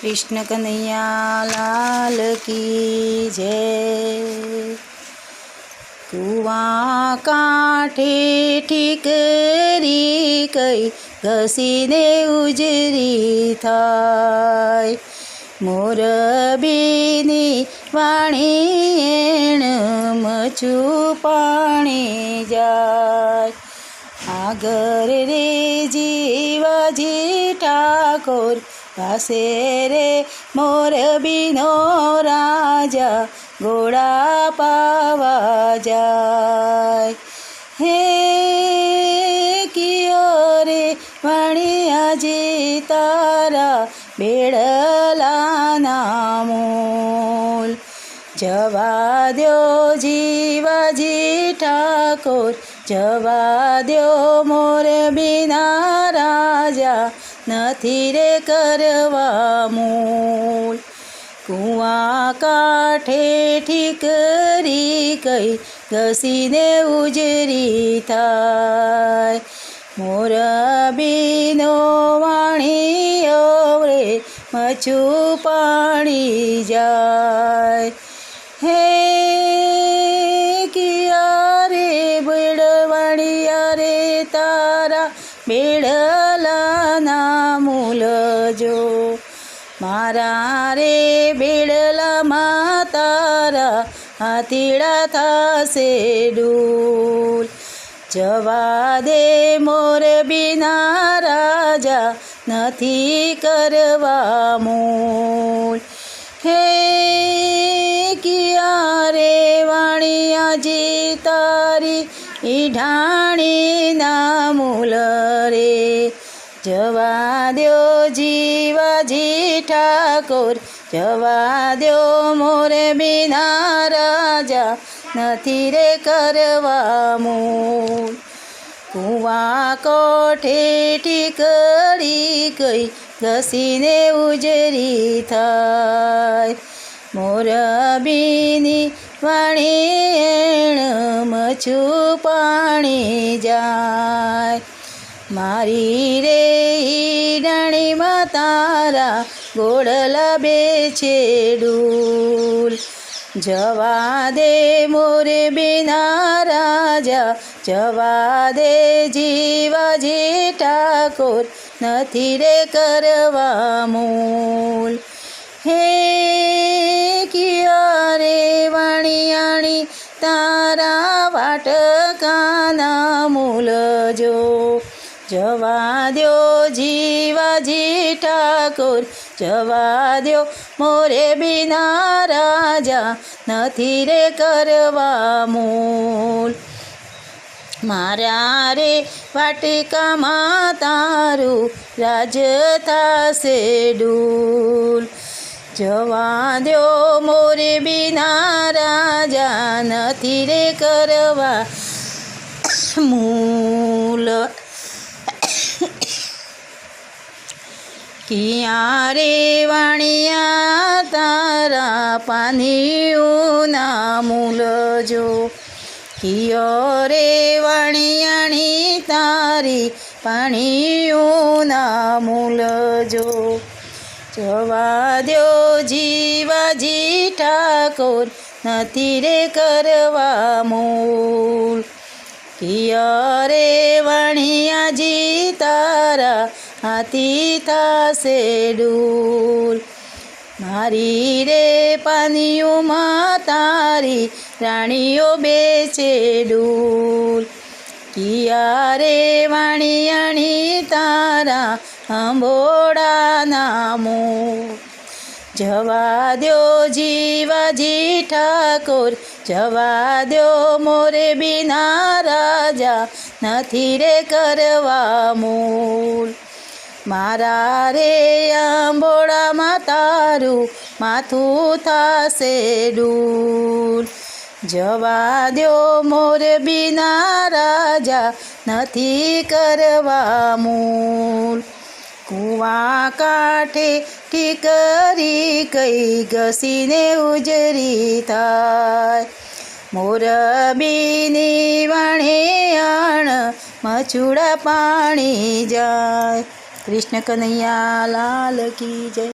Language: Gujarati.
कृष्ण कन्हैया लाल की जय। कुआं कांठे ठीकरी कई घसीने उजरी थाय। मोरबीनी वाणी एण मचू पाणी जाय। आगर रे जीवाजी ठाकोर પાસે રે મોરબીનો રાજા ઘોડા પાવા જાય। હે કિયો રે વાણિયાજી તારા બેડલાના મૂલ। જવા દ્યો જીવાજી ઠાકોર જવા દ્યો મોરબીના રાજા નથી રે કરવા મૂલ। કુઆં કાંઠે ઠીકરી કઈ ઘસીને ઉજરી થાય। મોરબીનો વાણિયો રે મચું પાણી જાય। હે કિયા રે બેડવાણિયા રે તારા બેડલાના મૂલ જો। મારા રે બેડલામાં તારા હાથીડા થાશે ડૂલ। જવા દે મોરબીના રાજા નથી કરવા મૂલ। હે કિયા રે વાણિયાજી તારી ઈઢાણીના મૂલ રે। જવા દ્યો જીવાજી ઠાકોર જવા દ્યો મોરબીના રાજા નથી રે કરવા મૂલ। કુઆં કોઠે ઠીકરી કઈ ઘસીને ઉજરી થાય। મોરબીની વાણી એણ મચું પાણી જાય। મારી રે ઈડાણીમાં તારા ગોળલા બેચે ડૂલ। જવા દે મોરબીના રાજા જવા દે જીવાજી ઠાકોર નથી રે કરવા મૂલ। હે કિયા રે વાણિયાણી તારા વાટકાના મૂલ જો। જવા દ્યો જીવાજી ઠાકોર જવા દ્યો મોરબીના રાજા નથી રે કરવા મૂલ। મારા રે વાટિકામાં તારું રાજ થાશે ડૂલ। જવા દ્યો મોરબીના રાજા નથી રે કરવા મૂલ। કિયા રે વાણિયા તારા પાનીઓના મૂલ જો। કિયો રે વાણિયાણી તારી પાણીઓના મૂલ જો। જવા દ્યો જીવાજી ઠાકોર નથી રે કરવા મૂલ। કિયા રે વાણિયાજી તારા હાથી થાશે ડૂલ। મારી રે પાનીઓમાં તારી રાણીઓ બેચે ડૂલ। કિયા રે વાણિયાણી તારા આંબોડાના મૂળ। જવા દ્યો જીવાજી ઠાકોર જવા દ્યો મોરબીના રાજા નથી રે કરવા મૂલ। મારા રે આંબોડામાં તારું માથું થાશે ડૂલ। જવા દ્યો મોરબીના રાજા નથી કરવા મૂલ। કુઆં કાંઠે ઠીકરી કઈ ઘસીને ઉજરી થાય। મોરબીની વાણી આણ મચુડા પાણી જાય। कृष्ण कन्हैया लाल की जय।